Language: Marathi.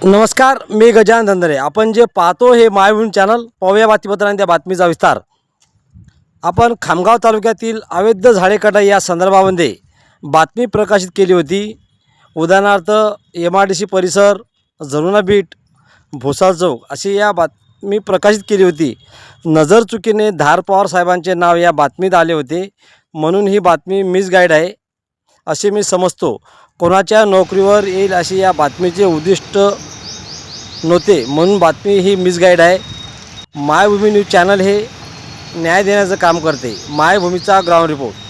नमस्कार, मी गजानन धंदरे. आपण जे पाहतो हे मायभूमी चॅनल. पाहूया बातमीपत्रांच्या बातमीचा विस्तार. आपण खामगाव तालुक्यातील अवैध झाडे कटाई या संदर्भामध्ये बातमी प्रकाशित केली होती. उदाहरणार्थ MRDC परिसर, जरुना बीट, भोसाळ चौक अशी या बातमी प्रकाशित केली होती. नजर चुकीने धार पवार साहेबांचे नाव या बातमीत आले होते, म्हणून ही बातमी मिसगाईड आहे असे मी समजतो. कोणाच्या नोकरीवर येईल अशी या बातमीचे उद्दिष्ट नव्हते, म्हणून बातमी ही मिसगाईड आहे. मायभूमी न्यूज चॅनल हे न्याय देण्याचं काम करते. मायभूमीचा ग्राउंड रिपोर्ट.